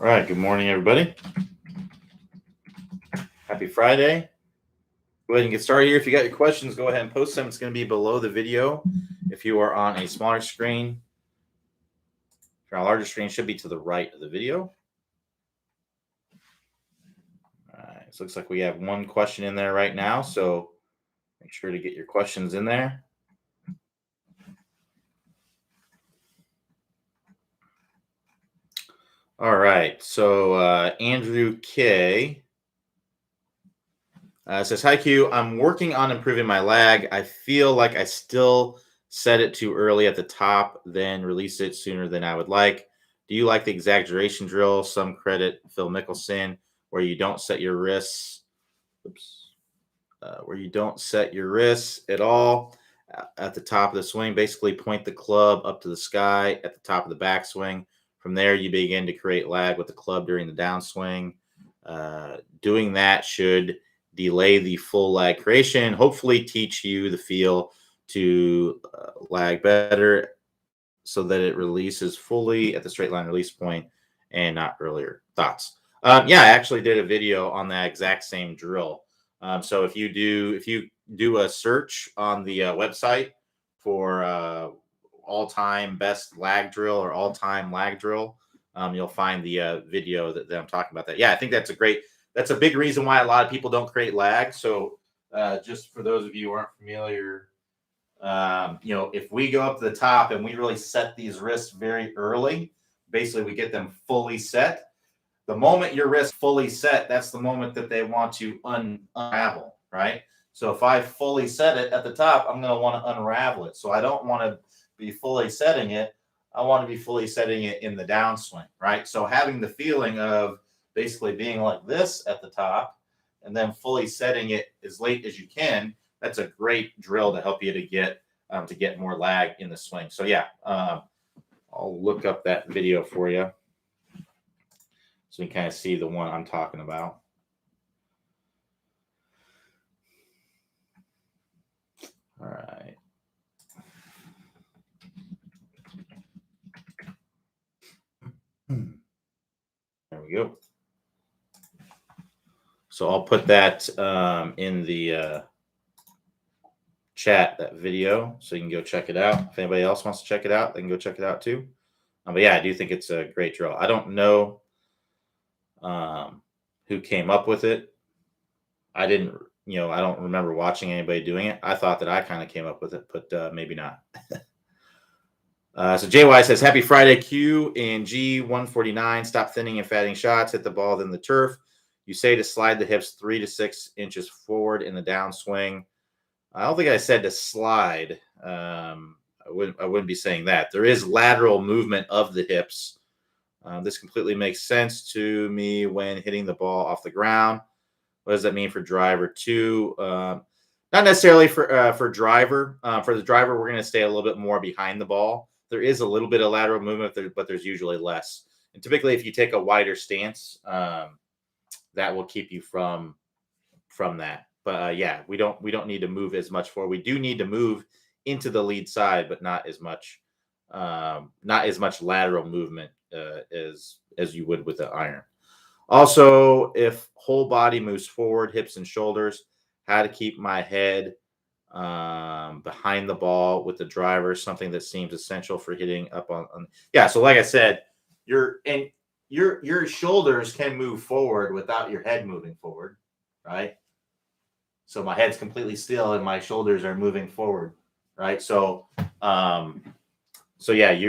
All right. Good morning, everybody. Happy Friday. Go ahead and get started here. If you got your questions, go ahead and post them. It's going to be below the video. If you are on a smaller screen, if you're on a larger screen, it should be to the right of the video. All right. So it looks like we have one question in there right now. So make sure to get your questions in there. All right. So Andrew K. Says, hi, Q. I'm working on improving my lag. I feel like I still set it too early at the top, then release it sooner than I would like. Do you like the exaggeration drill? Some credit Phil Mickelson, where you don't set your wrists. Where you don't set your wrists at all at the top of the swing. Basically, point the club up to the sky at the top of the backswing. From there, you begin to create lag with the club during the downswing. Doing that should delay the full lag creation, hopefully teach you the feel to lag better so that it releases fully at the straight line release point and not earlier. Thoughts? Yeah, I actually did a video on that exact same drill. So if you do a search on the website for all-time best lag drill or all-time lag drill, you'll find the video that I'm talking about. That. Yeah, I think that's a big reason why a lot of people don't create lag. So just for those of you who aren't familiar, if we go up to the top and we really set these wrists very early, basically we get them fully set. The moment your wrist fully set, that's the moment that they want to unravel, right? So if I fully set it at the top, I'm going to want to unravel it. So I don't want to be fully setting it. I want to be fully setting it in the downswing, right? So having the feeling of basically being like this at the top and then fully setting it as late as you can, that's a great drill to help you to get more lag in the swing. So yeah, I'll look up that video for you so you can kind of see the one I'm talking about. All right. There we go. So I'll put that in the chat, that video, so you can go check it out. If anybody else wants to check it out, they can go check it out too. But yeah, I do think it's a great drill. I don't know who came up with it. I don't remember watching anybody doing it. I thought that I kind of came up with it, but maybe not. So JY says, happy Friday, Q and G 149. Stop thinning and fatting shots. Hit the ball, then the turf. You say to slide the hips 3 to 6 inches forward in the downswing. I don't think I said to slide. I wouldn't be saying that. There is lateral movement of the hips. This completely makes sense to me when hitting the ball off the ground. What does that mean for driver too? Not necessarily for driver. For the driver, we're going to stay a little bit more behind the ball. There is a little bit of lateral movement, but there's usually less. And typically, if you take a wider stance, that will keep you from that. But yeah, we don't need to move as much forward. We do need to move into the lead side, but not as much lateral movement as you would with the iron. Also, if whole body moves forward, hips and shoulders, how to keep my head behind the ball with the driver, something that seems essential for hitting up on. Yeah, so like I said, your shoulders can move forward without your head moving forward, right? So my head's completely still and my shoulders are moving forward, right? So yeah,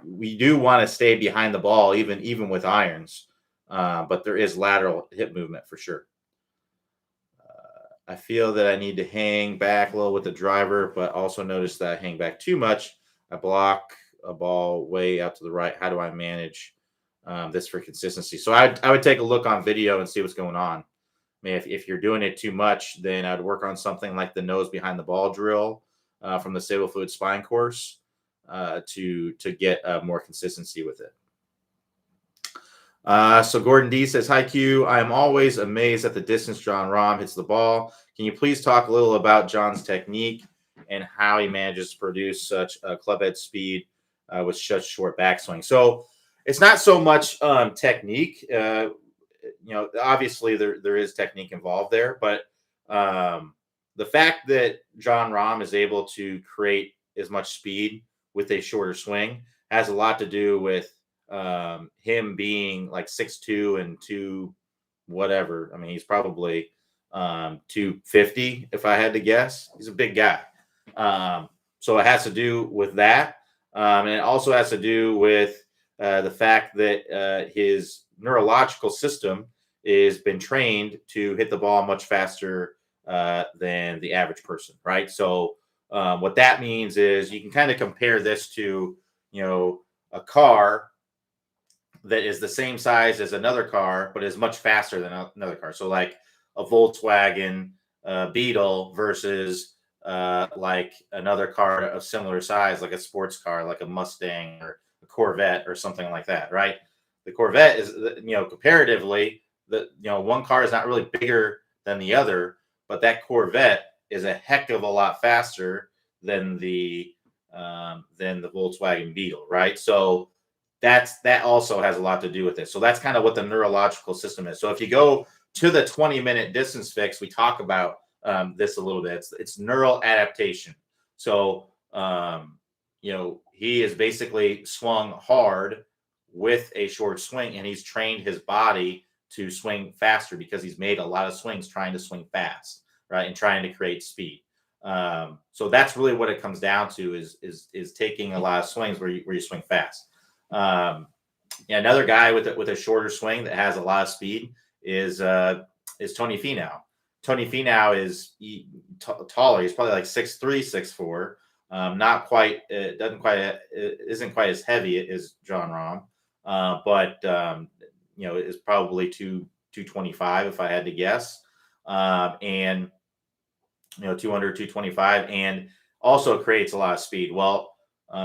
we do want to stay behind the ball even with irons, but there is lateral hip movement for sure. I feel that I need to hang back a little with the driver, but also notice that I hang back too much. I block a ball way out to the right. How do I manage this for consistency? So I would take a look on video and see what's going on. I mean, if you're doing it too much, then I'd work on something like the nose behind the ball drill from the Stable Fluid Spine course to get more consistency with it. So Gordon D says, hi, Q. I am always amazed at the distance John Rahm hits the ball. Can you please talk a little about John's technique and how he manages to produce such a club head speed with such short backswing? So It's not so much technique. Obviously there is technique involved there, but um, the fact that John Rahm is able to create as much speed with a shorter swing has a lot to do with him being like 6'2" and two whatever. I mean, he's probably 250 if I had to guess. He's a big guy. Um, so it has to do with that. And it also has to do with the fact that his neurological system has been trained to hit the ball much faster than the average person, right? So what that means is you can kind of compare this to, a car that is the same size as another car, but is much faster than another car. So like a Volkswagen Beetle versus like another car of similar size, like a sports car, like a Mustang or a Corvette or something like that, right? The Corvette is, comparatively, one car is not really bigger than the other, but that Corvette is a heck of a lot faster than the Volkswagen Beetle, right? So that also has a lot to do with it. So that's kind of what the neurological system is. So if you go to the 20-minute distance fix, we talk about this a little bit. It's neural adaptation. So he is basically swung hard with a short swing, and he's trained his body to swing faster because he's made a lot of swings trying to swing fast, right, and trying to create speed. So that's really what it comes down to is taking a lot of swings where you swing fast. Another guy with a shorter swing that has a lot of speed is Tony Finau. Tony Finau is taller. He's probably like 6'3", 6'4". Not quite. Isn't quite as heavy as John Rahm, but is probably 225 if I had to guess, and 200, 225, and also creates a lot of speed. Well,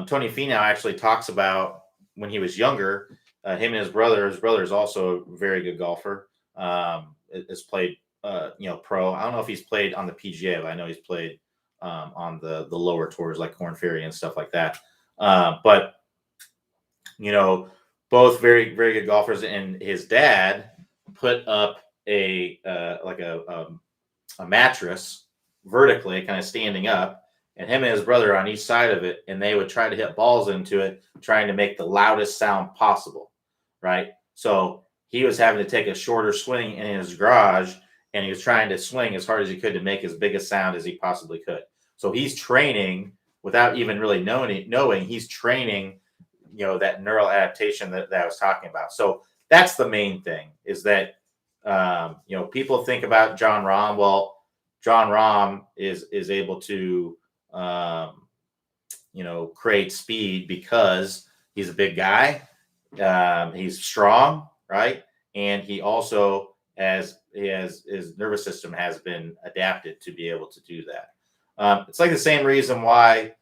Tony Finau actually talks about when he was younger, him and his brother. His brother is also a very good golfer. Has played, pro. I don't know if he's played on the PGA, but I know he's played on the lower tours like Korn Ferry and stuff like that. But both very very good golfers. And his dad put up a mattress vertically, kind of standing up, and him and his brother on each side of it, and they would try to hit balls into it, trying to make the loudest sound possible, right? So he was having to take a shorter swing in his garage, and he was trying to swing as hard as he could to make as big a sound as he possibly could. So he's training without even really knowing he's training, that neural adaptation that I was talking about. So that's the main thing, is that, people think about John Rahm. Well, John Rahm is able to, create speed because he's a big guy. He's strong, right? And he also his nervous system has been adapted to be able to do that. It's like the same reason why,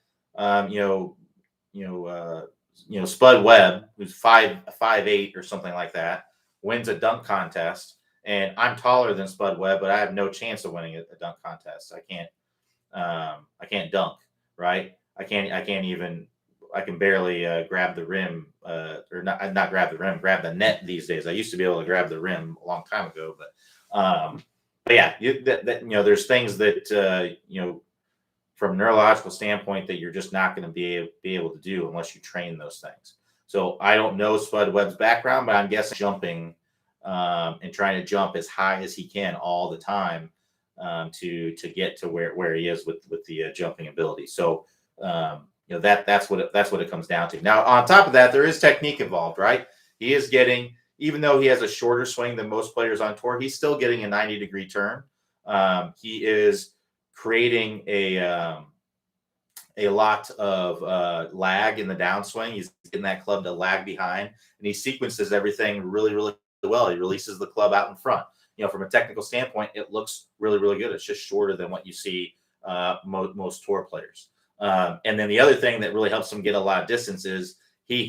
Spud Webb, who's 5'8" or something like that, wins a dunk contest. And I'm taller than Spud Webb, but I have no chance of winning a dunk contest. I can't dunk, right? I can barely grab the rim, or not grab the rim, grab the net these days. I used to be able to grab the rim a long time ago, but yeah, there's things that, from a neurological standpoint that you're just not going to be able to do unless you train those things. So I don't know Spud Webb's background, but I'm guessing jumping, and trying to jump as high as he can all the time, to get to where he is with the jumping ability. So that's what it comes down to. Now, on top of that, there is technique involved, right? He is getting, even though he has a shorter swing than most players on tour, he's still getting a 90-degree turn. He is creating a lot of lag in the downswing. He's getting that club to lag behind, and he sequences everything really, really well. He releases the club out in front. From a technical standpoint, it looks really, really good. It's just shorter than what you see most tour players. And then the other thing that really helps him get a lot of distance is he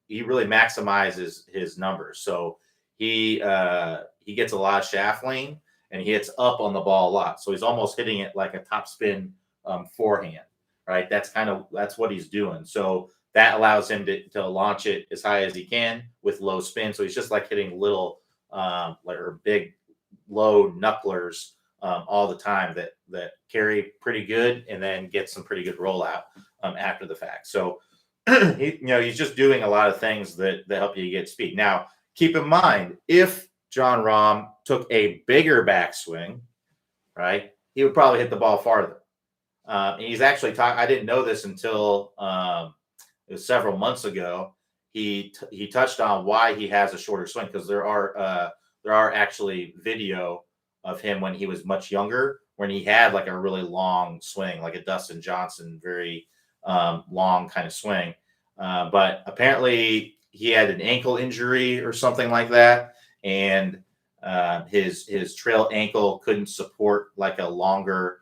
really maximizes his numbers. So he gets a lot of shaft lane, and he hits up on the ball a lot. So he's almost hitting it like a top spin forehand, right? That's what he's doing. So that allows him to launch it as high as he can with low spin. So he's just like hitting little or big low knucklers all the time that carry pretty good and then get some pretty good rollout after the fact. So he's just doing a lot of things that help you get speed. Now, keep in mind, if Jon Rahm took a bigger backswing, right, he would probably hit the ball farther. And he's actually talking. I didn't know this until it was several months ago. He touched on why he has a shorter swing, because there are actually video of him when he was much younger, when he had like a really long swing, like a Dustin Johnson, very long kind of swing. But apparently he had an ankle injury or something like that, and his trail ankle couldn't support like a longer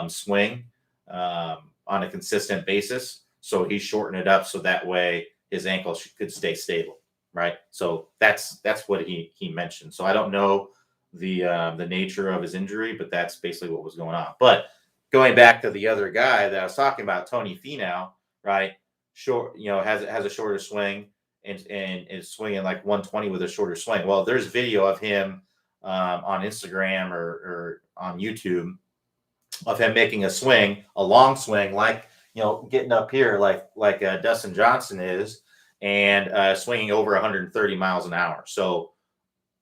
swing on a consistent basis. So he shortened it up so that way his ankle could stay stable, right? So that's what he mentioned. So I don't know the nature of his injury, but that's basically what was going on. But going back to the other guy that I was talking about, Tony Finau, right? Short, has a shorter swing and is swinging like 120 with a shorter swing. Well, there's video of him on Instagram or on YouTube of him making a long swing, like getting up here like Dustin Johnson is, and swinging over 130 miles an hour. So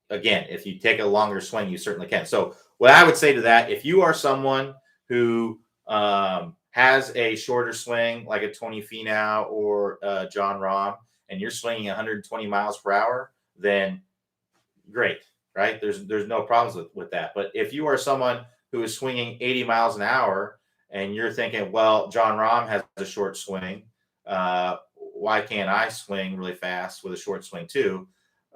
again, if you take a longer swing, you certainly can. So what I would say to that, if you are someone who has a shorter swing like a Tony Finau or Jon Rahm, and you're swinging 120 miles per hour, then great, right? There's no problems with that. But if you are someone who is swinging 80 miles an hour and you're thinking, well, Jon Rahm has a short swing, why can't I swing really fast with a short swing too?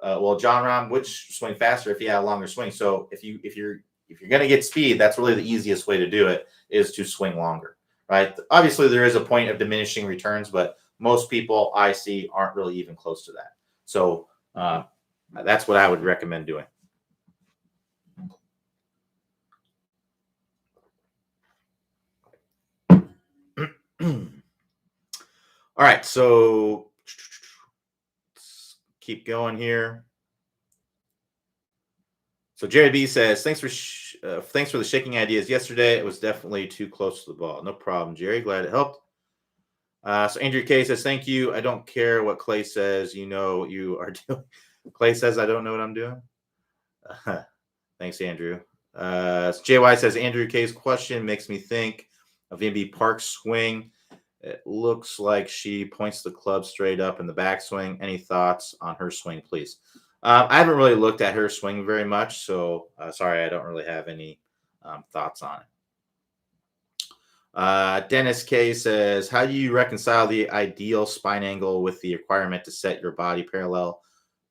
Well, Jon Rahm would swing faster if he had a longer swing. So if you're going to get speed, that's really the easiest way to do it, is to swing longer, right? Obviously, there is a point of diminishing returns, but most people I see aren't really even close to that. So that's what I would recommend doing. All right, so let's keep going here. So Jared B says, thanks for the shaking ideas yesterday. It was definitely too close to the ball. No problem, Jerry. Glad it helped. So Andrew K says, thank you. I don't care what Clay says. You know what you are doing. Clay says, I don't know what I'm doing. Thanks, Andrew. JY says, Andrew K's question makes me think of Indy Park's swing. It looks like she points the club straight up in the backswing. Any thoughts on her swing, please? I haven't really looked at her swing very much, so sorry, I don't really have any thoughts on it. Dennis K says, how do you reconcile the ideal spine angle with the requirement to set your body parallel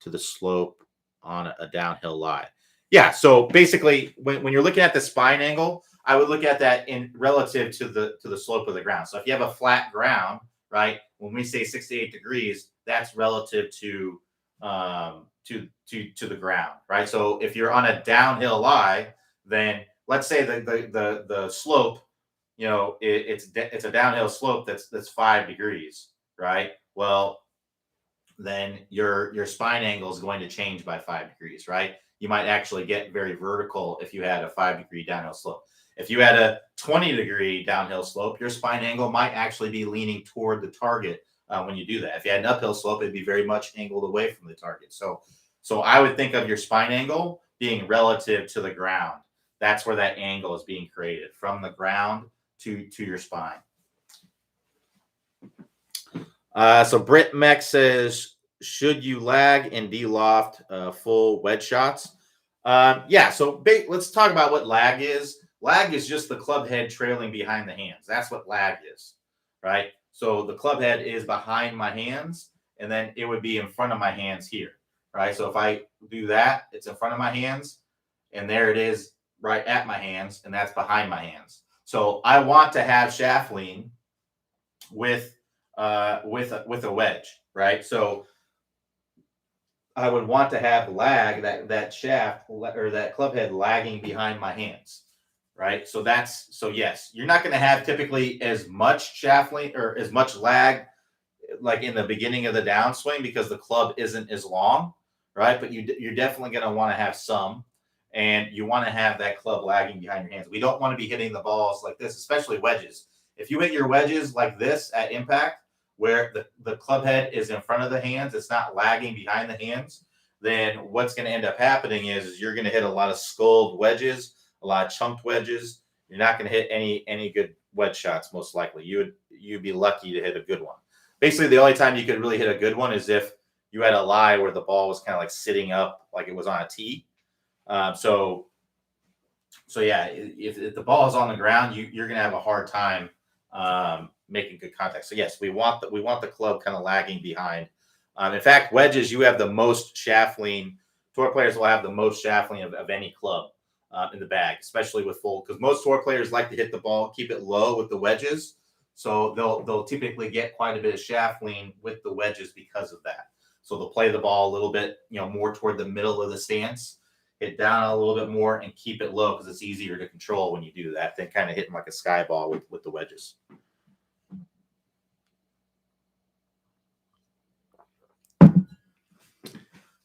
to the slope on a downhill lie? Yeah, so basically, when you're looking at the spine angle, I would look at that in relative to the slope of the ground. So if you have a flat ground, right, when we say 68 degrees, that's relative to the ground, right? So if you're on a downhill lie, then let's say the slope, it's a downhill slope that's 5 degrees, right? Well, then your spine angle is going to change by 5 degrees, right? You might actually get very vertical if you had a 5-degree downhill slope. If you had a 20-degree downhill slope, your spine angle might actually be leaning toward the target when you do that. If you had an uphill slope, it'd be very much angled away from the target. So I would think of your spine angle being relative to the ground. That's where that angle is being created, from the ground to your spine. So Britt Mech says, should you lag and de-loft full wedge shots? Yeah, so let's talk about what lag is. Lag is just the club head trailing behind the hands. That's what lag is, right? So the club head is behind my hands, and then it would be in front of my hands here, right? So if I do that, it's in front of my hands, and there it is right at my hands, and that's behind my hands. So I want to have shaft lean with a wedge, right? So I would want to have lag, that shaft or that club head lagging behind my hands, right? So yes, you're not going to have typically as much shaft lean or as much lag like in the beginning of the downswing because the club isn't as long, right? But you're definitely going to want to have some, and you want to have that club lagging behind your hands. We don't want to be hitting the balls like this, especially wedges. If you hit your wedges like this at impact, where the club head is in front of the hands, it's not lagging behind the hands, then what's going to end up happening is you're going to hit a lot of sculled wedges, a lot of chunked wedges. You're not going to hit any good wedge shots, most likely. You'd be lucky to hit a good one. Basically, the only time you could really hit a good one is if you had a lie where the ball was kind of like sitting up like it was on a tee. So yeah, if the ball is on the ground, you're going to have a hard time making good contact. So yes, we want the club kind of lagging behind. In fact, wedges, you have the most shaft lean. Tour players will have the most shaft lean of any club in the bag, especially with full, because most tour players like to hit the ball, keep it low with the wedges. So they'll typically get quite a bit of shaft lean with the wedges because of that. So they'll play the ball a little bit, more toward the middle of the stance, hit down a little bit more, and keep it low because it's easier to control when you do that than kind of hitting like a sky ball with the wedges.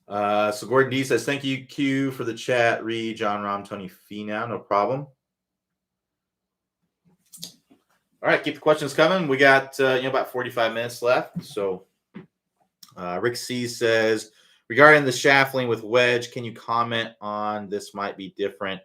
So Gordon D says, thank you, Q, for the chat. Reed, John Rahm, Tony Finau, no problem. All right, keep the questions coming. We got about 45 minutes left. So Rick C says, regarding the shaft lean with wedge, can you comment on this might be different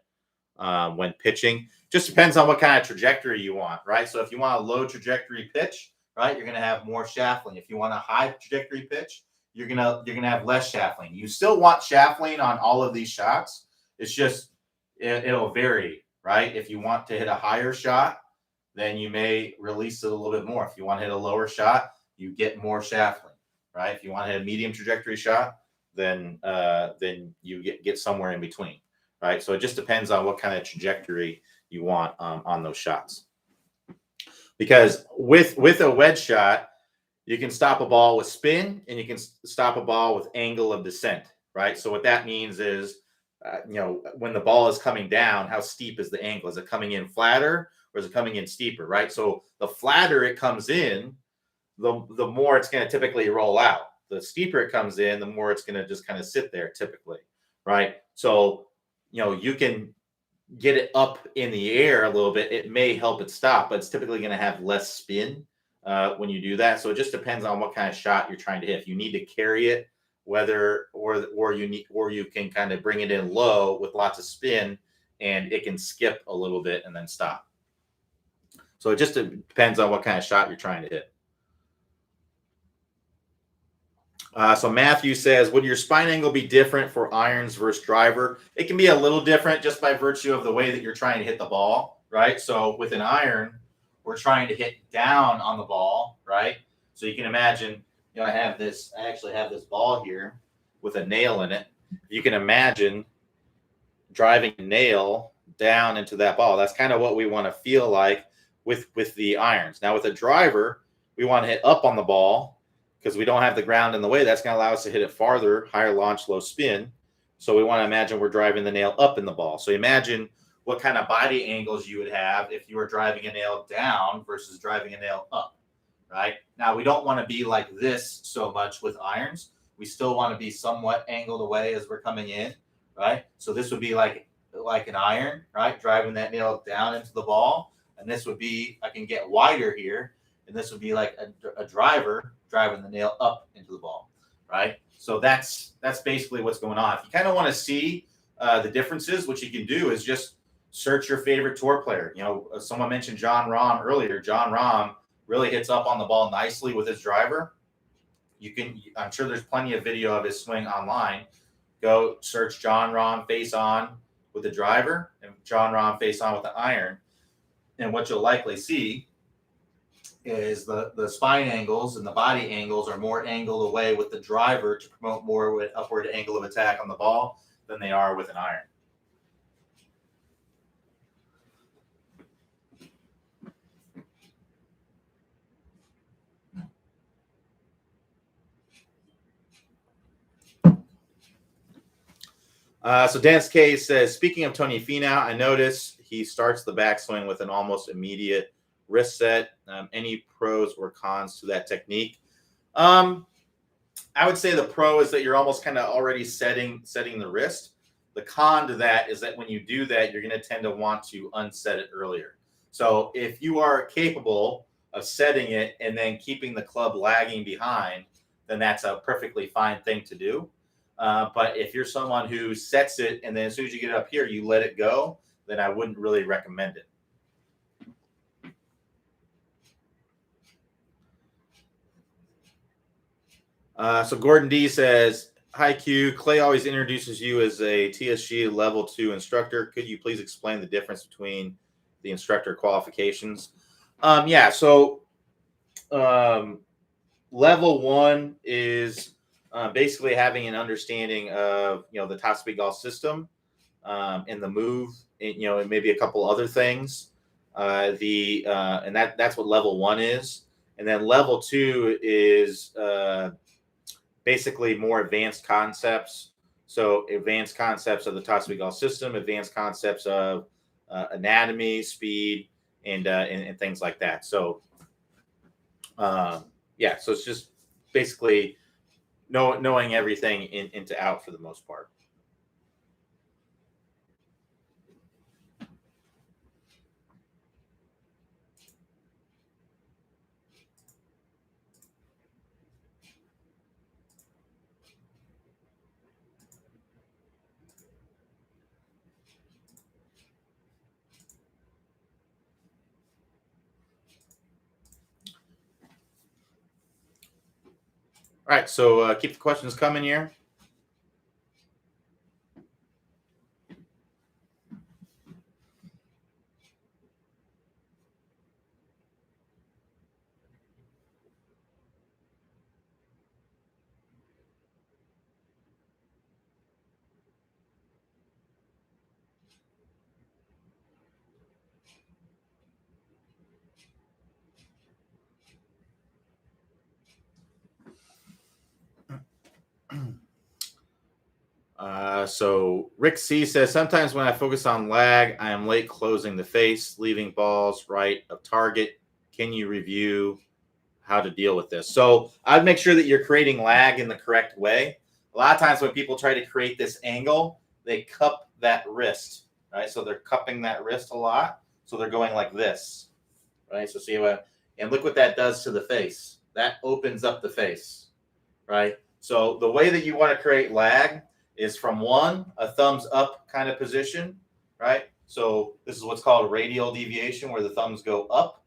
when pitching? Just depends on what kind of trajectory you want, right? So if you want a low trajectory pitch, right, you're going to have more shaft lean. If you want a high trajectory pitch, you're gonna have less shaft lean. You still want shaft lean on all of these shots. It's just it'll vary, right? If you want to hit a higher shot, then you may release it a little bit more. If you want to hit a lower shot, you get more shaft lean, right? If you want to hit a medium trajectory shot, then you get somewhere in between, right? So it just depends on what kind of trajectory you want on those shots. Because with a wedge shot, you can stop a ball with spin and you can stop a ball with angle of descent, right? So what that means is, when the ball is coming down, how steep is the angle? Is it coming in flatter or is it coming in steeper, right? So the flatter it comes in, the more it's going to typically roll out. The steeper it comes in, the more it's going to just kind of sit there typically, right? So, you can get it up in the air a little bit. It may help it stop, but it's typically going to have less spin when you do that. So it just depends on what kind of shot you're trying to hit. If you need to carry it, whether or you can kind of bring it in low with lots of spin and it can skip a little bit and then stop. So it just depends on what kind of shot you're trying to hit. So Matthew says, would your spine angle be different for irons versus driver? It can be a little different just by virtue of the way that you're trying to hit the ball, right? So with an iron, we're trying to hit down on the ball, right? So you can imagine, I actually have this ball here with a nail in it. You can imagine driving a nail down into that ball. That's kind of what we want to feel like with the irons. Now with a driver, we want to hit up on the ball because we don't have the ground in the way. That's going to allow us to hit it farther, higher launch, low spin. So we want to imagine we're driving the nail up in the ball. So imagine what kind of body angles you would have if you were driving a nail down versus driving a nail up, right? Now, we don't want to be like this so much with irons. We still want to be somewhat angled away as we're coming in, right? So this would be like an iron, right? Driving that nail down into the ball. And this would be, I can get wider here. And this would be like a driver driving the nail up into the ball, right? So that's basically what's going on. If you kind of want to see the differences, what you can do is just search your favorite tour player. Someone mentioned John Rahm earlier. John Rahm really hits up on the ball nicely with his driver. I'm sure there's plenty of video of his swing online. Go search John Rahm face on with the driver and John Rahm face on with the iron. And what you'll likely see is the spine angles and the body angles are more angled away with the driver to promote more with upward angle of attack on the ball than they are with an iron. So Dennis K says, speaking of Tony Finau, I notice he starts the backswing with an almost immediate wrist set. Any pros or cons to that technique? Um, I would say the pro is that you're almost kind of already setting the wrist. The con to that is that when you do that, you're going to tend to want to unset it earlier. So if you are capable of setting it and then keeping the club lagging behind, then that's a perfectly fine thing to do. But if you're someone who sets it and then as soon as you get it up here, you let it go, then I wouldn't really recommend it. So Gordon D says, "Hi Q, Clay always introduces you as a TSG level 2 instructor. Could you please explain the difference between the instructor qualifications?" Yeah, so um, level 1 is basically having an understanding of the top speed golf system and the move, and maybe a couple other things. And that's what level 1 is, and then level 2 is basically more advanced concepts. So advanced concepts of the top speed golf system, advanced concepts of anatomy, speed, and things like that. So yeah, so it's just basically knowing everything into out for the most part. All right, so keep the questions coming here. So Rick C says, sometimes when I focus on lag, I am late closing the face, leaving balls right of target. Can you review how to deal with this? So I'd make sure that you're creating lag in the correct way. A lot of times when people try to create this angle, they cup that wrist, right? So they're cupping that wrist a lot. So they're going like this, right? So see what, and look what that does to the face. That opens up the face, right? So the way that you want to create lag is from a thumbs up kind of position, right? So this is what's called radial deviation, where the thumbs go up,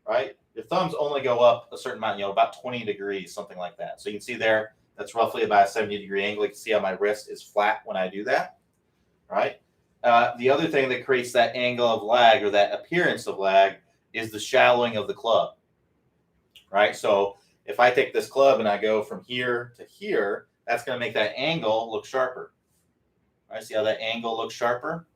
right? Your thumbs only go up a certain amount, about 20 degrees, something like that. So you can see there, that's roughly about a 70-degree angle. You can see how my wrist is flat when I do that, right? The other thing that creates that angle of lag or that appearance of lag is the shallowing of the club, right? So if I take this club and I go from here to here, that's going to make that angle look sharper. Right? See how that angle looks sharper?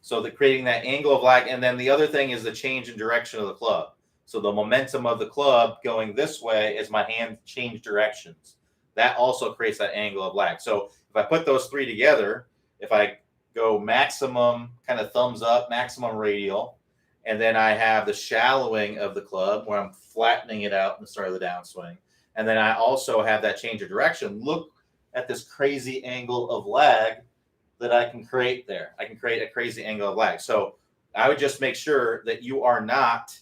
So creating that angle of lag. And then the other thing is the change in direction of the club. So the momentum of the club going this way as my hand change directions. That also creates that angle of lag. So if I put those three together, if I go maximum kind of thumbs up, maximum radial, and then I have the shallowing of the club where I'm flattening it out in the start of the downswing. And then I also have that change of direction. Look at this crazy angle of lag that I can create there. I can create a crazy angle of lag. So I would just make sure that you are not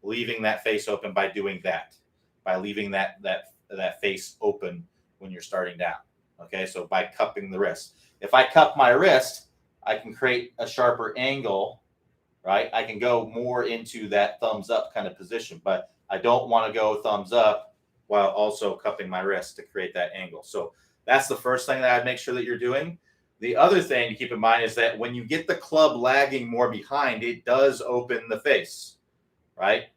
leaving that face open by doing that, by leaving that face open when you're starting down. Okay, so by cupping the wrist. If I cup my wrist, I can create a sharper angle, right? I can go more into that thumbs up kind of position, but I don't want to go thumbs up while also cupping my wrist to create that angle. So that's the first thing that I'd make sure that you're doing. The other thing to keep in mind is that when you get the club lagging more behind, it does open the face, right?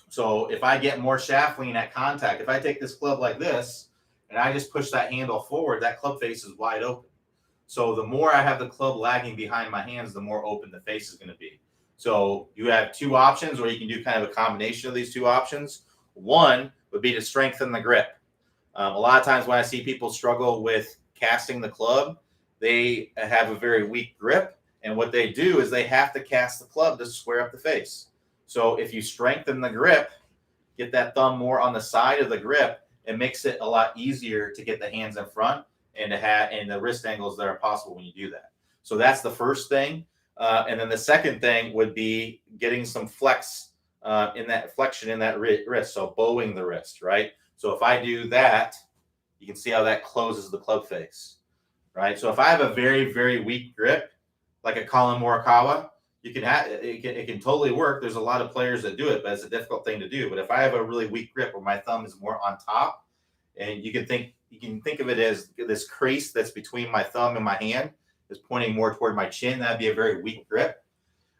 So if I get more shaft lean at contact, if I take this club like this and I just push that handle forward, that club face is wide open. So the more I have the club lagging behind my hands, the more open the face is going to be. So you have two options, or you can do kind of a combination of these two options. One would be to strengthen the grip. A lot of times when I see people struggle with casting the club, they have a very weak grip. And what they do is they have to cast the club to square up the face. So if you strengthen the grip, get that thumb more on the side of the grip, it makes it a lot easier to get the hands in front and to have and the wrist angles that are possible when you do that. So that's the first thing. And then the second thing would be getting some flex in that flexion in that wrist. So bowing the wrist, right? So if I do that, you can see how that closes the club face, right? So if I have a very, very weak grip, like a Colin Morikawa, you can have it can totally work. There's a lot of players that do it, but it's a difficult thing to do. But if I have a really weak grip where my thumb is more on top, and you can think of it as this crease that's between my thumb and my hand is pointing more toward my chin, that'd be a very weak grip.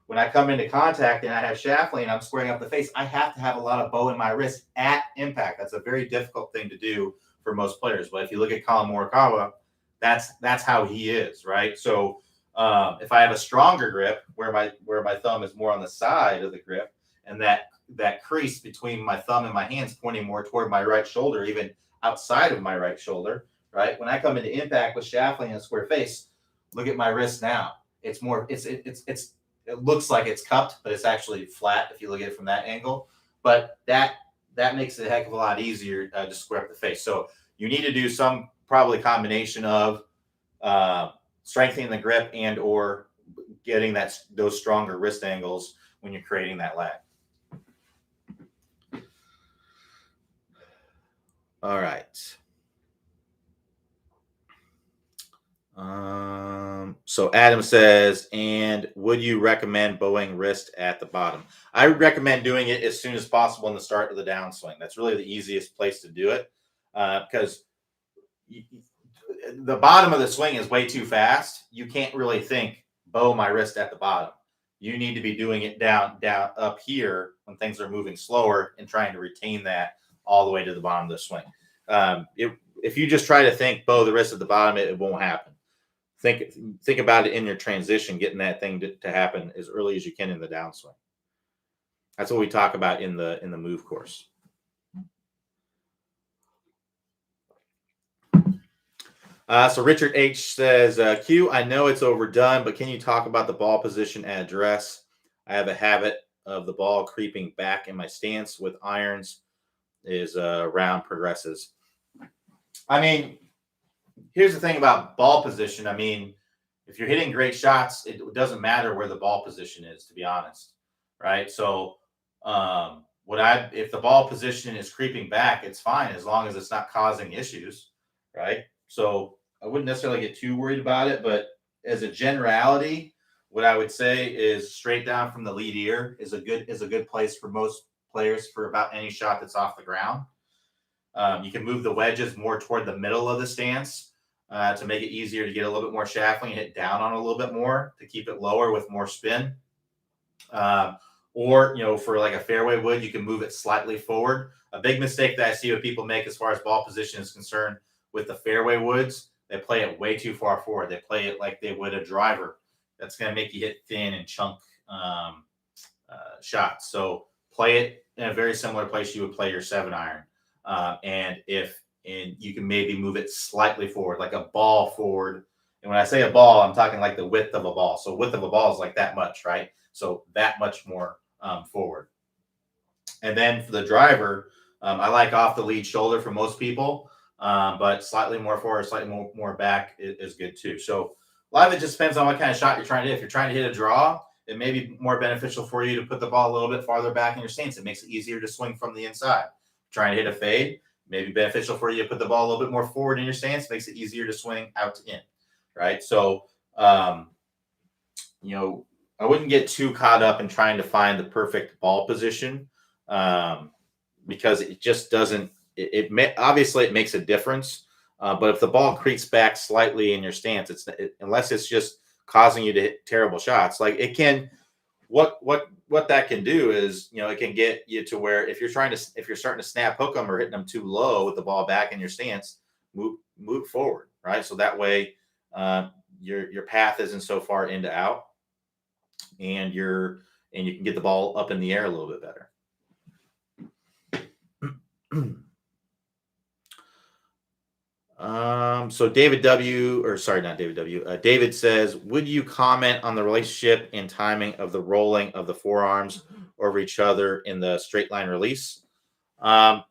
When I come into contact and I have shaft lean, I'm squaring up the face, I have to have a lot of bow in my wrist at impact. That's a very difficult thing to do for most players. But if you look at Colin Morikawa, that's how he is, right? So if I have a stronger grip where my thumb is more on the side of the grip, and that crease between my thumb and my hands pointing more toward my right shoulder, even outside of my right shoulder, right? When I come into impact with shaft lean and a square face, look at my wrist now. It's more, it looks like it's cupped, but it's actually flat if you look at it from that angle. But that makes it a heck of a lot easier to square up the face. So you need to do some probably combination of strengthening the grip and or getting those stronger wrist angles when you're creating that lag. All right. So Adam says, and would you recommend bowing wrist at the bottom? I would recommend doing it as soon as possible in the start of the downswing. That's really the easiest place to do it because the bottom of the swing is way too fast. You can't really think bow my wrist at the bottom. You need to be doing it down up here when things are moving slower and trying to retain that all the way to the bottom of the swing. If you just try to think bow the wrist at the bottom, it won't happen. Think about it in your transition, getting that thing to happen as early as you can in the downswing. That's what we talk about in the move course. So Richard H says, Q, I know it's overdone, but can you talk about the ball position and address? I have a habit of the ball creeping back in my stance with irons as round progresses. I mean, here's the thing about ball position. I mean, if you're hitting great shots, it doesn't matter where the ball position is, to be honest, right? So if the ball position is creeping back, it's fine as long as it's not causing issues, right? So I wouldn't necessarily get too worried about it, but as a generality, what I would say is straight down from the lead ear is a good place for most players for about any shot that's off the ground. You can move the wedges more toward the middle of the stance to make it easier to get a little bit more shaft lean, hit down on a little bit more to keep it lower with more spin. Or, for like a fairway wood, you can move it slightly forward. A big mistake that I see what people make as far as ball position is concerned with the fairway woods, they play it way too far forward. They play it like they would a driver. That's going to make you hit thin and chunk shots. So play it in a very similar place you would play your 7-iron. And you can maybe move it slightly forward, like a ball forward. And when I say a ball, I'm talking like the width of a ball. So width of a ball is like that much, right? So that much more forward. And then for the driver, I like off the lead shoulder for most people, but slightly more forward, slightly more back is good too. So a lot of it just depends on what kind of shot you're trying to hit. If you're trying to hit a draw, it may be more beneficial for you to put the ball a little bit farther back in your stance. It makes it easier to swing from the inside. Trying to hit a fade, may be beneficial for you to put the ball a little bit more forward in your stance. Makes it easier to swing out to in, right? So, I wouldn't get too caught up in trying to find the perfect ball position because it just doesn't. Obviously it makes a difference, but if the ball creeps back slightly in your stance, unless it's just causing you to hit terrible shots, like it can. What that can do is, it can get you to where if you're starting to snap hook them or hitting them too low with the ball back in your stance, move forward, right? So that way your path isn't so far into out, and you can get the ball up in the air a little bit better. So David says, would you comment on the relationship and timing of the rolling of the forearms over each other in the straight line release? Um,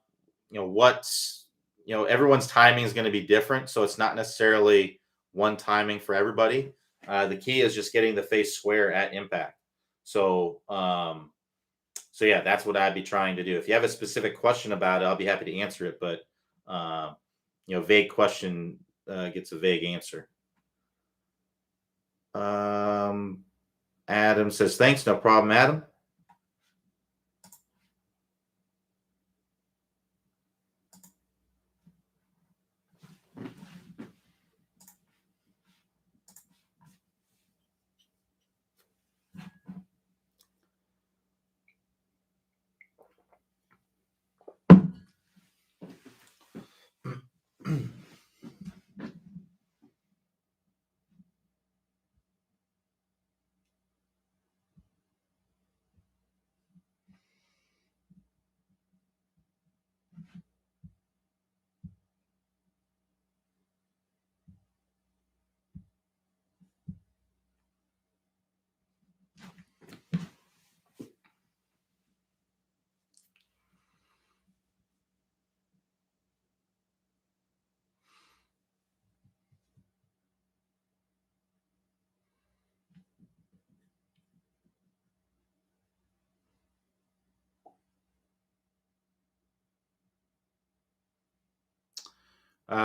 what's everyone's timing is going to be different, so it's not necessarily one timing for everybody. The key is just getting the face square at impact. So, yeah, that's what I'd be trying to do. If you have a specific question about it, I'll be happy to answer it. But uh, vague question gets a vague answer. Um, Adam says, "Thanks, no problem, Adam."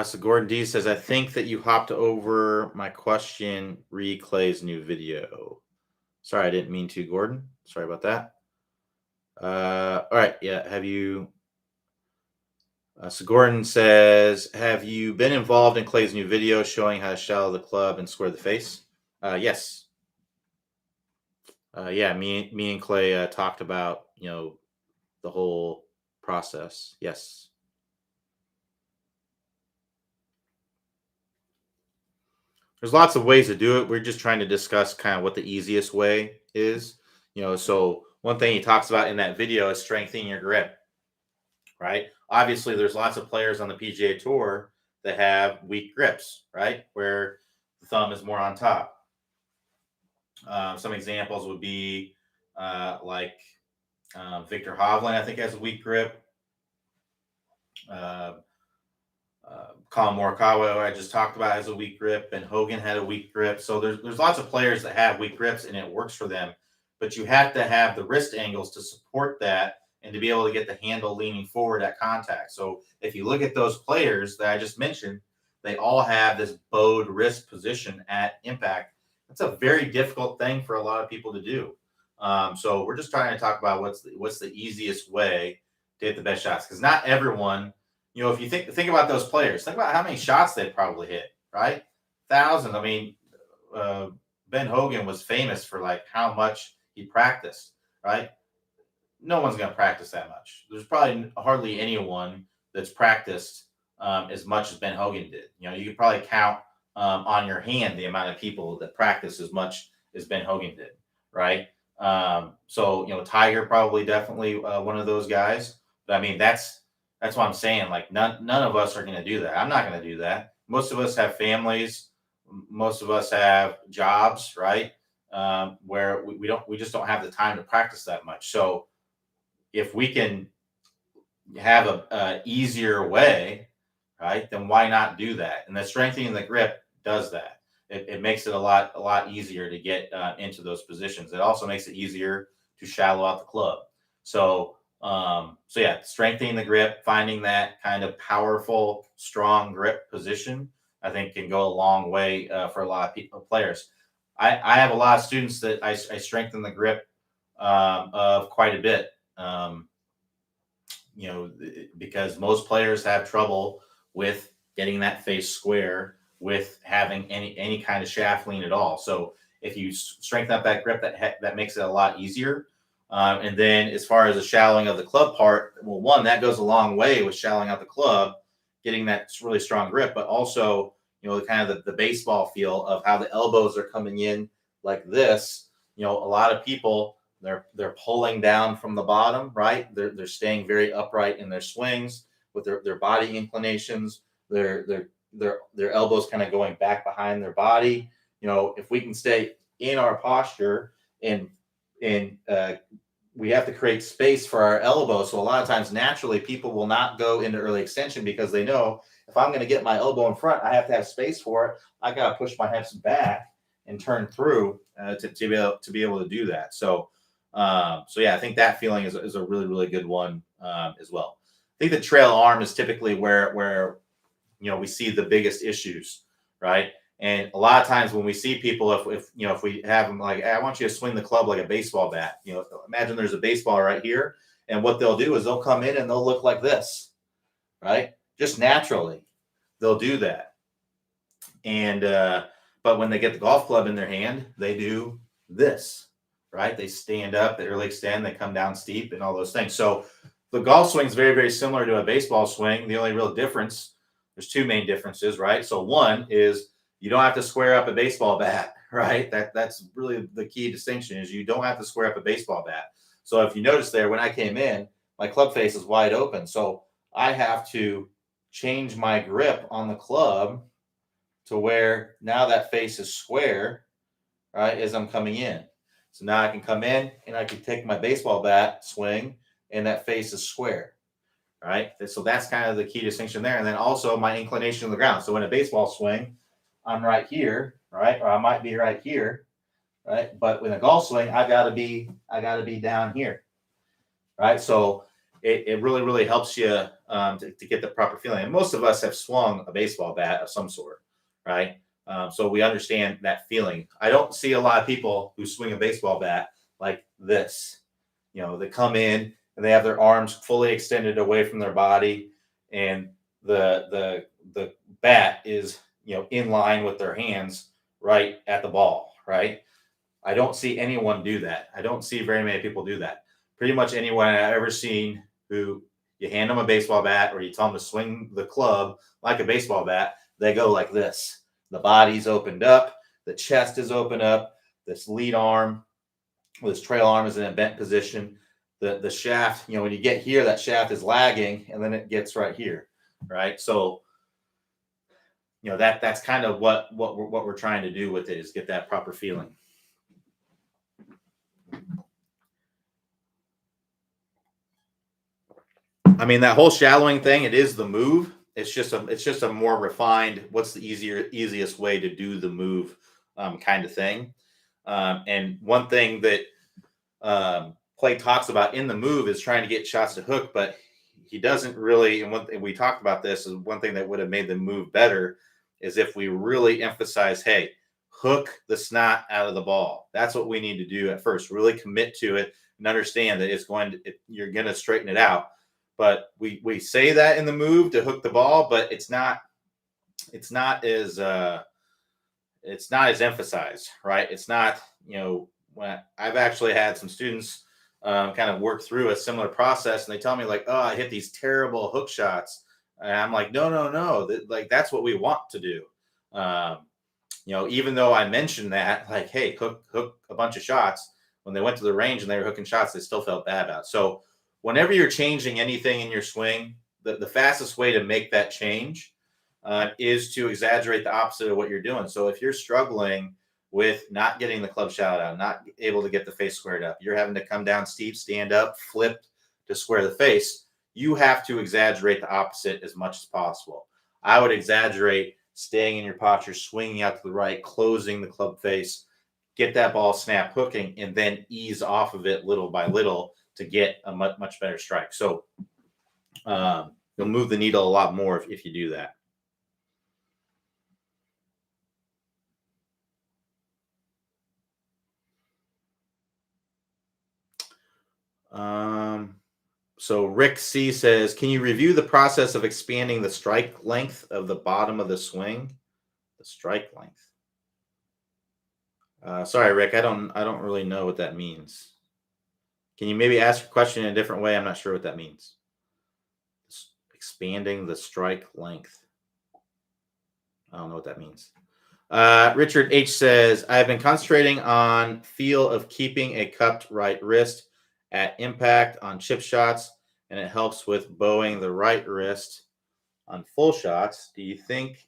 So Gordon D says, "I think that you hopped over my question. Re Clay's new video. Sorry, I didn't mean to, Gordon. Sorry about that. All right, yeah. Have you?" So Gordon says, "Have you been involved in Clay's new video showing how to shallow the club and square the face?" Yes. Yeah, me and Clay talked about the whole process. Yes. There's lots of ways to do it. We're just trying to discuss kind of what the easiest way is. So one thing he talks about in that video is strengthening your grip, right? Obviously, there's lots of players on the PGA Tour that have weak grips, right? Where the thumb is more on top. Some examples would be like Victor Hovland, I think, has a weak grip. Uh, Colin Morikawa, I just talked about, has a weak grip, and Hogan had a weak grip. So there's lots of players that have weak grips, and it works for them. But you have to have the wrist angles to support that and to be able to get the handle leaning forward at contact. So if you look at those players that I just mentioned, they all have this bowed wrist position at impact. That's a very difficult thing for a lot of people to do. So we're just trying to talk about what's the easiest way to hit the best shots, because not everyone, if you think about those players, think about how many shots they probably hit, right? Thousands. I mean, uh, Ben Hogan was famous for like how much he practiced, right? No one's going to practice that much. There's probably hardly anyone that's practiced as much as Ben Hogan did. You could probably count on your hand the amount of people that practice as much as Ben Hogan did, right? So Tiger probably definitely one of those guys. But I mean, that's what I'm saying. Like none of us are going to do that. I'm not going to do that. Most of us have families. Most of us have jobs, right? Where we just don't have the time to practice that much. So if we can have a easier way, right, then why not do that? And the strengthening the grip does that. It makes it a lot easier to get into those positions. It also makes it easier to shallow out the club. So yeah, strengthening the grip, finding that kind of powerful, strong grip position, I think can go a long way for a lot of players. I have a lot of students that I strengthen the grip of quite a bit. Because most players have trouble with getting that face square with having any kind of shaft lean at all. So if you strengthen up that grip, that makes it a lot easier. And then as far as the shallowing of the club part, well, one, that goes a long way with shallowing out the club, getting that really strong grip, but also, kind of the baseball feel of how the elbows are coming in like this. A lot of people, they're pulling down from the bottom, right? They're staying very upright in their swings with their body inclinations. Their elbows kind of going back behind their body. If we can stay in our posture and we have to create space for our elbow. So a lot of times, naturally, people will not go into early extension because they know if I'm going to get my elbow in front, I have to have space for it. I got to push my hips back and turn through to be able to do that. So yeah, I think that feeling is a really really good one as well. I think the trail arm is typically where we see the biggest issues, right? And a lot of times when we see people, if we have them like, hey, I want you to swing the club like a baseball bat. Imagine there's a baseball right here, and what they'll do is they'll come in and they'll look like this, right? Just naturally, they'll do that. And but when they get the golf club in their hand, they do this, right? They stand up, they really extend, they come down steep, and all those things. So the golf swing is very, very similar to a baseball swing. The only real difference, there's two main differences, right? So one is you don't have to square up a baseball bat, right? That's really the key distinction is you don't have to square up a baseball bat. So if you notice there, when I came in, my club face is wide open. So I have to change my grip on the club to where now that face is square, right, as I'm coming in. So now I can come in and I can take my baseball bat swing and that face is square, right? So that's kind of the key distinction there. And then also my inclination of the ground. So in a baseball swing, I'm right here, right? Or I might be right here, right? But in a golf swing, I gotta be down here, right? So it really, really helps you to get the proper feeling. And most of us have swung a baseball bat of some sort, right? So we understand that feeling. I don't see a lot of people who swing a baseball bat like this. They come in and they have their arms fully extended away from their body, and the bat is in line with their hands right at the ball, right? I don't see anyone do that. I don't see very many people do that. Pretty much anyone I've ever seen who you hand them a baseball bat or you tell them to swing the club like a baseball bat, they go like this. The body's opened up, the chest is opened up, this lead arm, this trail arm is in a bent position. The shaft, when you get here, that shaft is lagging and then it gets right here, right? So, that's kind of what we're trying to do with it is get that proper feeling. I mean, that whole shallowing thing, it is the move. It's just a more refined, what's the easiest way to do the move kind of thing. And one thing that Clay talks about in the move is trying to get shots to hook, but he doesn't really, and one thing we talked about this is one thing that would have made the move better is if we really emphasize, hey, hook the snot out of the ball. That's what we need to do at first. Really commit to it and understand that you're going to straighten it out. But we say that in the move to hook the ball, but it's not as emphasized, right? It's not, when I've actually had some students kind of work through a similar process and they tell me like, oh, I hit these terrible hook shots. And I'm like, no. That's what we want to do. Even though I mentioned that, like, hey, hook a bunch of shots, when they went to the range and they were hooking shots, they still felt bad about it. So whenever you're changing anything in your swing, the fastest way to make that change is to exaggerate the opposite of what you're doing. So if you're struggling with not getting the club shot out, not able to get the face squared up, you're having to come down steep, stand up, flip to square the face, you have to exaggerate the opposite as much as possible. I would exaggerate staying in your posture, swinging out to the right, closing the club face, get that ball snap hooking, and then ease off of it little by little to get a much better strike. So you'll move the needle a lot more if you do that. So Rick C says, can you review the process of expanding the strike length of the bottom of the swing? The strike length. Sorry, Rick, I don't really know what that means. Can you maybe ask your question in a different way? I'm not sure what that means. Expanding the strike length. I don't know what that means. Richard H says, I've been concentrating on feel of keeping a cupped right wrist at impact on chip shots, and it helps with bowing the right wrist on full shots. Do you think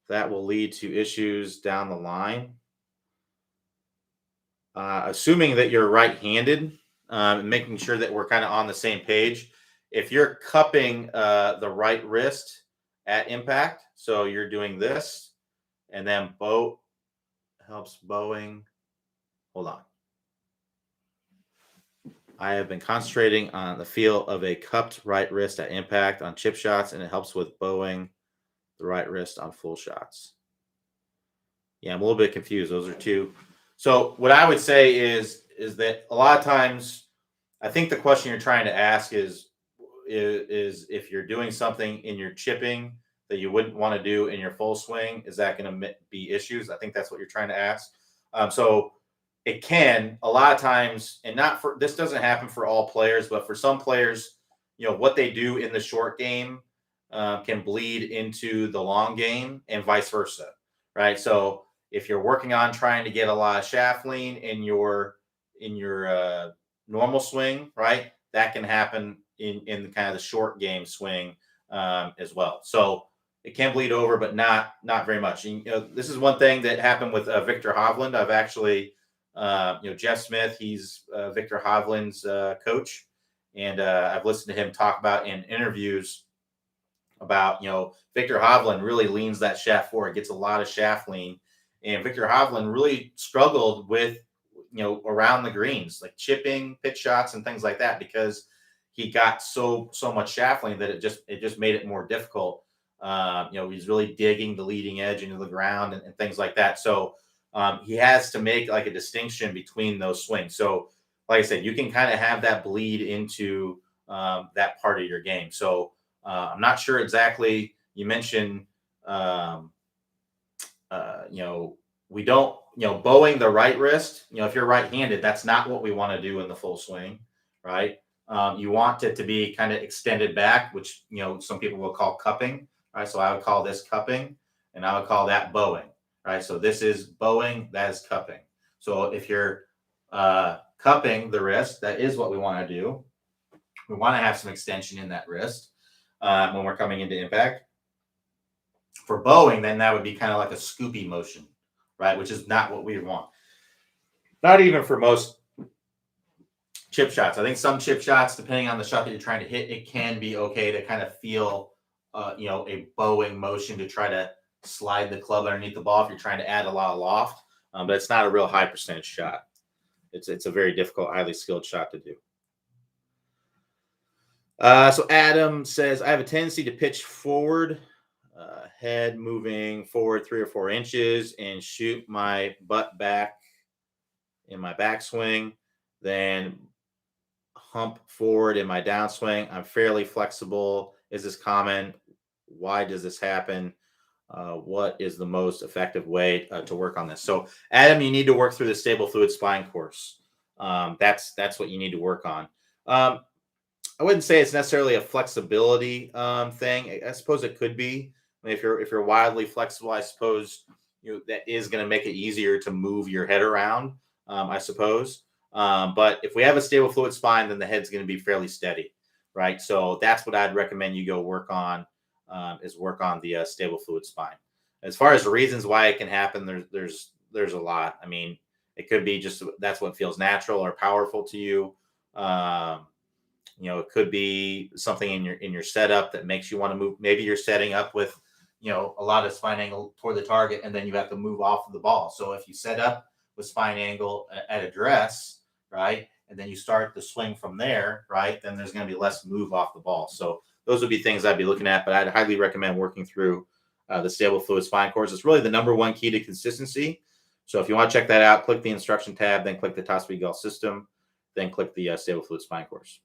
that will lead to issues down the line? Assuming that you're right-handed, making sure that we're kind of on the same page. If you're cupping the right wrist at impact, so you're doing this, and then bow helps bowing. Hold on. I have been concentrating on the feel of a cupped right wrist at impact on chip shots, and it helps with bowing the right wrist on full shots. Yeah, I'm a little bit confused. Those are two. So what I would say is that a lot of times, I think the question you're trying to ask is if you're doing something in your chipping that you wouldn't want to do in your full swing, is that going to be issues? I think that's what you're trying to ask. So it can a lot of times, and not for this doesn't happen for all players, but for some players, what they do in the short game can bleed into the long game and vice versa, right? So if you're working on trying to get a lot of shaft lean in your normal swing, right, that can happen in kind of the short game swing as well. So it can bleed over, but not very much. And, this is one thing that happened with Victor Hovland. I've actually, Jeff Smith, he's Victor Hovland's coach, and I've listened to him talk about in interviews about, Victor Hovland really leans that shaft forward, gets a lot of shaft lean, and Victor Hovland really struggled with, around the greens, like chipping, pitch shots, and things like that, because he got so much shaft lean that it just made it more difficult. He's really digging the leading edge into the ground and things like that. So he has to make like a distinction between those swings. So, like I said, you can kind of have that bleed into that part of your game. So I'm not sure exactly. You mentioned, we don't, bowing the right wrist, if you're right-handed, that's not what we want to do in the full swing, right? You want it to be kind of extended back, which, some people will call cupping, right? So I would call this cupping, and I would call that bowing, right? So this is bowing, that is cupping. So if you're cupping the wrist, that is what we want to do. We want to have some extension in that wrist when we're coming into impact. For bowing, then that would be kind of like a scoopy motion, right? Which is not what we want. Not even for most chip shots. I think some chip shots, depending on the shot that you're trying to hit, it can be okay to kind of feel, a bowing motion to try to slide the club underneath the ball if you're trying to add a lot of loft. But it's not a real high percentage shot. It's a very difficult, highly skilled shot to do. So Adam says, I have a tendency to pitch forward, head moving forward 3 or 4 inches, and shoot my butt back in my backswing, then hump forward in my downswing. I'm fairly flexible. Is this common? Why does this happen? What is the most effective way to work on this? So, Adam, you need to work through the stable fluid spine course. That's what you need to work on. I wouldn't say it's necessarily a flexibility thing. I suppose it could be. I mean, if you're wildly flexible, I suppose that is going to make it easier to move your head around. I suppose. But if we have a stable fluid spine, then the head's going to be fairly steady, right? So that's what I'd recommend you go work on. Is work on the stable fluid spine. As far as the reasons why it can happen, there's a lot. I mean, it could be just that's what feels natural or powerful to you. It could be something in your setup that makes you want to move. Maybe you're setting up with, a lot of spine angle toward the target, and then you have to move off of the ball. So if you set up with spine angle at address, right, and then you start the swing from there, right, then there's going to be less move off the ball. So those would be things I'd be looking at, but I'd highly recommend working through the stable fluid spine course. It's really the number one key to consistency. So if you want to check that out, click the instruction tab, then click the top speed golf system, then click the stable fluid spine course.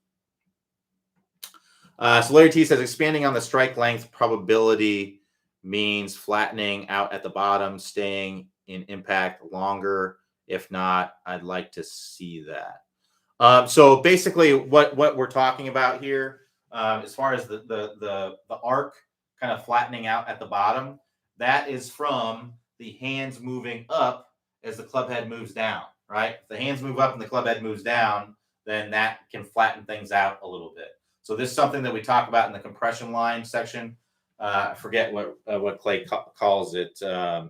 So Larry T says, expanding on the strike length probability means flattening out at the bottom, staying in impact longer. If not, I'd like to see that. So basically what we're talking about here, as far as the arc kind of flattening out at the bottom, that is from the hands moving up as the club head moves down, right? If the hands move up and the club head moves down, then that can flatten things out a little bit. So this is something that we talk about in the compression line section. I forget what Clay calls it.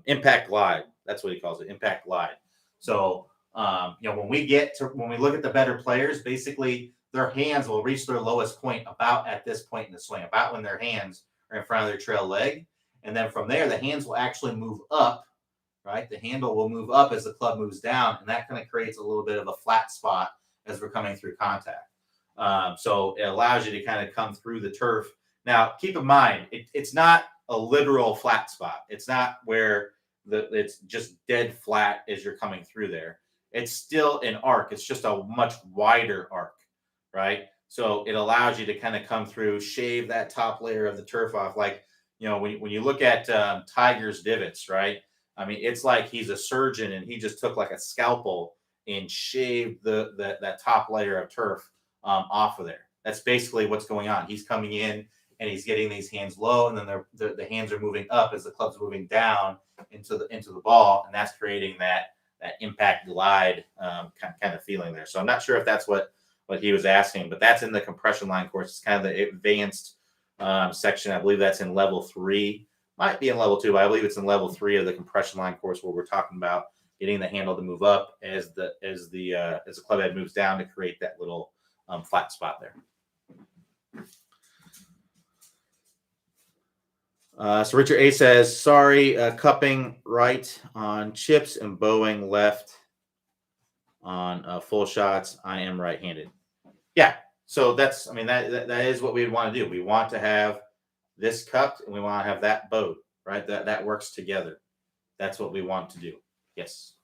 Impact glide. That's what he calls it. Impact glide. So When we look at the better players, basically their hands will reach their lowest point about at this point in the swing, about when their hands are in front of their trail leg. And then from there, the hands will actually move up, right? The handle will move up as the club moves down, and that kind of creates a little bit of a flat spot as we're coming through contact. So it allows you to kind of come through the turf. Now, keep in mind, it's not a literal flat spot. It's not where it's just dead flat as you're coming through there. It's still an arc. It's just a much wider arc, right? So it allows you to kind of come through, shave that top layer of the turf off. Like, when you look at Tiger's divots, right? I mean, it's like he's a surgeon and he just took like a scalpel and shaved that top layer of turf off of there. That's basically what's going on. He's coming in and he's getting these hands low, and then the hands are moving up as the club's moving down into the ball, and that's creating that impact glide kind of feeling there. So I'm not sure if that's what he was asking, but that's in the compression line course. It's kind of the advanced section. I believe that's in level 3. Might be in level 2, but I believe it's in level 3 of the compression line course, where we're talking about getting the handle to move up as the club head moves down to create that little flat spot there. So Richard A says, sorry, cupping right on chips and bowing left on full shots. I am right-handed. Yeah. So that is what we want to do. We want to have this cupped and we want to have that bowed, right? That works together. That's what we want to do. Yes.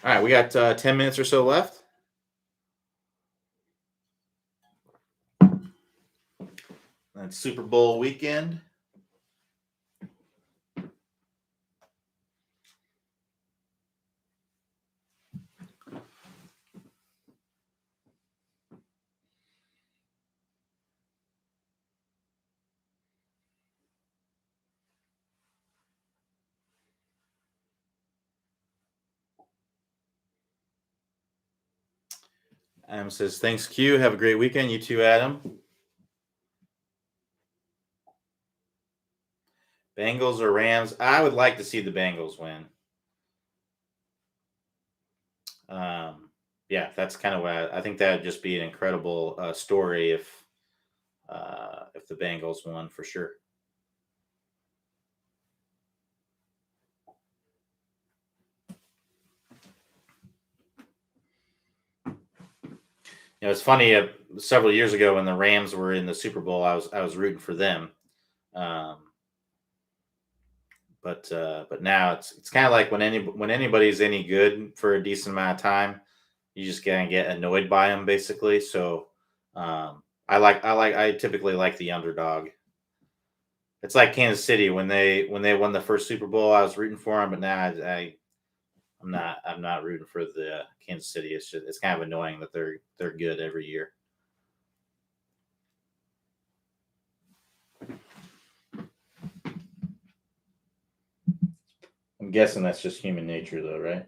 All right, we got 10 minutes or so left. That's Super Bowl weekend. Adam says, thanks, Q. Have a great weekend. You too, Adam. Bengals or Rams? I would like to see the Bengals win. Yeah, that's kind of what I think. That would just be an incredible story if the Bengals won, for sure. It's funny. Several years ago, when the Rams were in the Super Bowl, I was rooting for them. But now it's kind of like when anybody's any good for a decent amount of time, you just gonna get annoyed by them, basically. So I typically like the underdog. It's like Kansas City when they won the first Super Bowl, I was rooting for them, but now I'm not rooting for the Kansas City. It's kind of annoying that they're good every year. I'm guessing that's just human nature, though, right?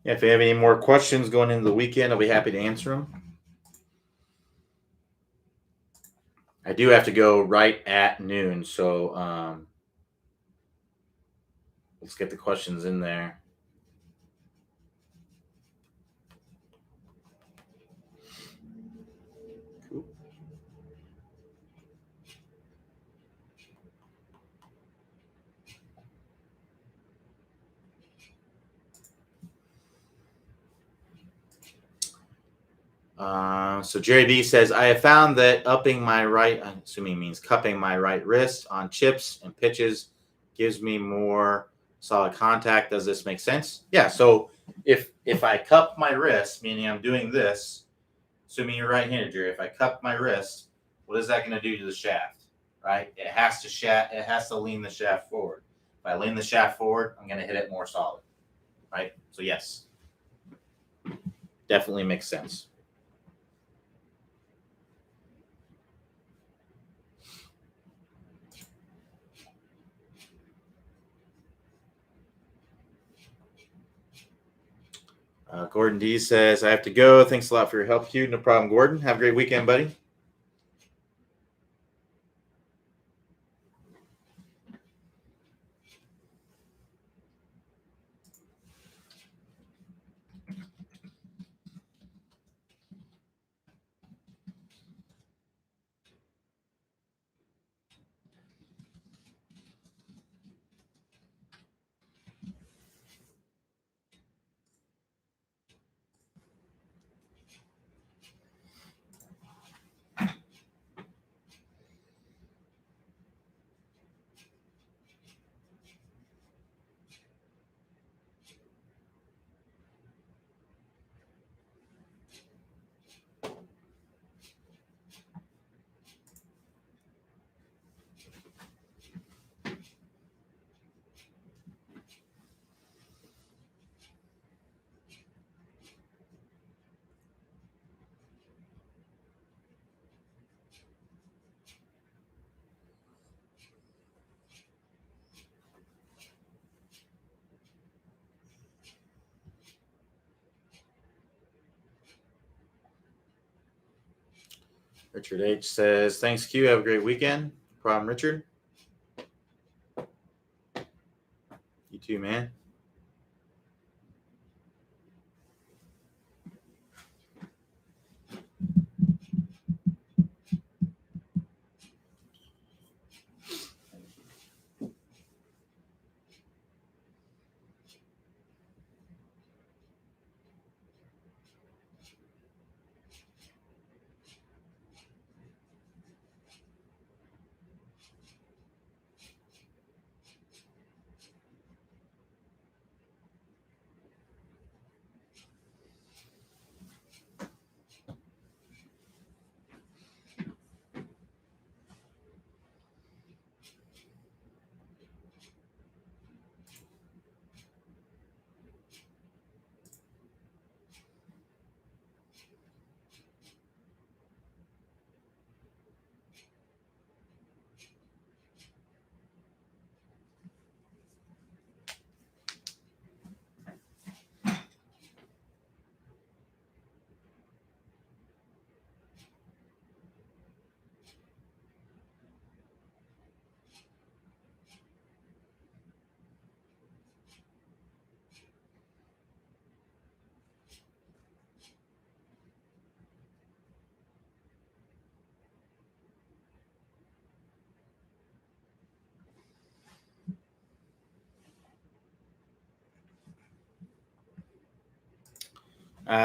Yeah, if you have any more questions going into the weekend, I'll be happy to answer them. I do have to go right at noon, so let's get the questions in there. So Jerry B says, I have found that upping my right, I'm assuming means cupping my right wrist on chips and pitches gives me more solid contact. Does this make sense? Yeah. So if I cup my wrist, meaning I'm doing this, assuming you're right-handed, Jerry, if I cup my wrist, what is that going to do to the shaft? Right? It has to lean the shaft forward. If I lean the shaft forward, I'm going to hit it more solid. Right? So yes, definitely makes sense. Gordon D says, I have to go. Thanks a lot for your help, Hugh. No problem, Gordon. Have a great weekend, buddy. Richard H says, thanks, Q. Have a great weekend. No problem, Richard. You too, man.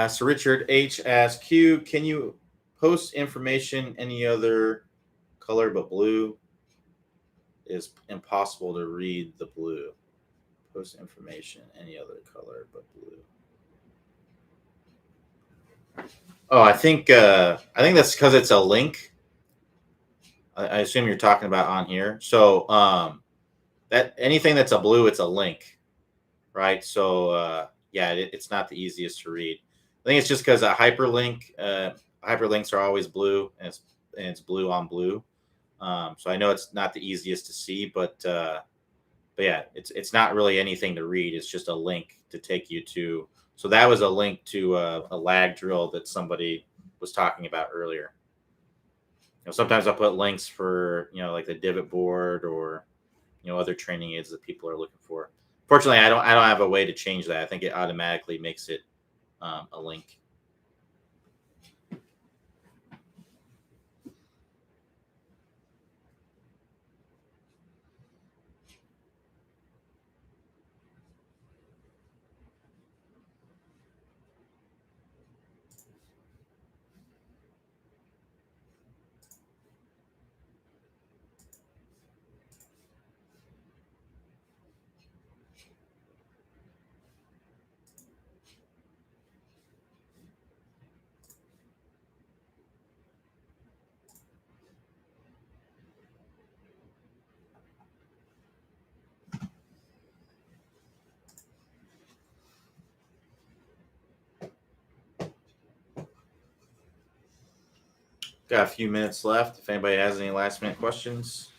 So Richard H asks, Q, can you post information any other color but blue? Is impossible to read the blue. Post information any other color but blue. Oh, I think that's because it's a link. I assume you're talking about on here. So that anything that's a blue, it's a link, right? So yeah, it's not the easiest to read. I think it's just because a hyperlink, hyperlinks are always blue, and it's blue on blue. So I know it's not the easiest to see, but yeah, it's not really anything to read. It's just a link to take you to. So that was a link to a lag drill that somebody was talking about earlier. Sometimes I'll put links for like the divot board or other training aids that people are looking for. Fortunately, I don't have a way to change that. I think it automatically makes it a link. Got a few minutes left. If anybody has any last minute questions.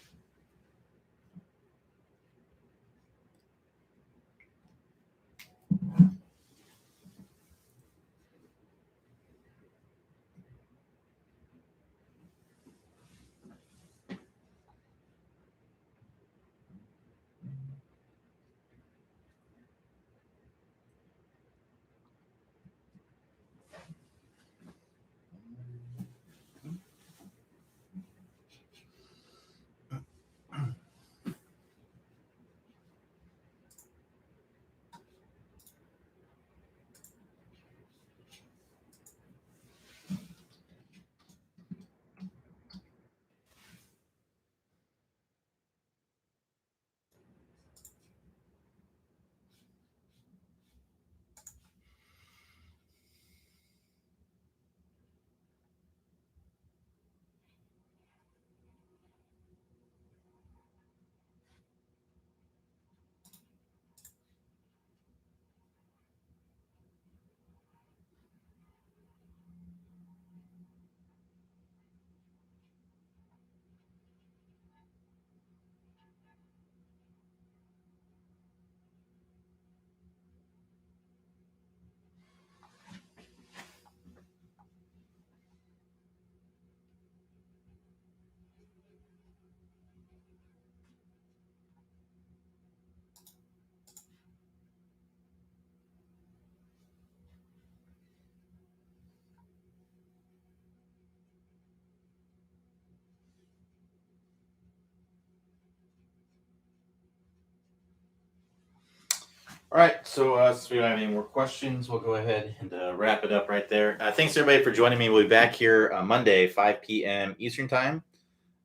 All right, so since we don't have any more questions, we'll go ahead and wrap it up right there. Thanks everybody for joining me. We'll be back here Monday, 5 p.m. Eastern time.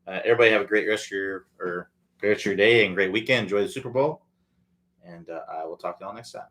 Everybody have a great rest of your day and great weekend. Enjoy the Super Bowl, and I will talk to y'all next time.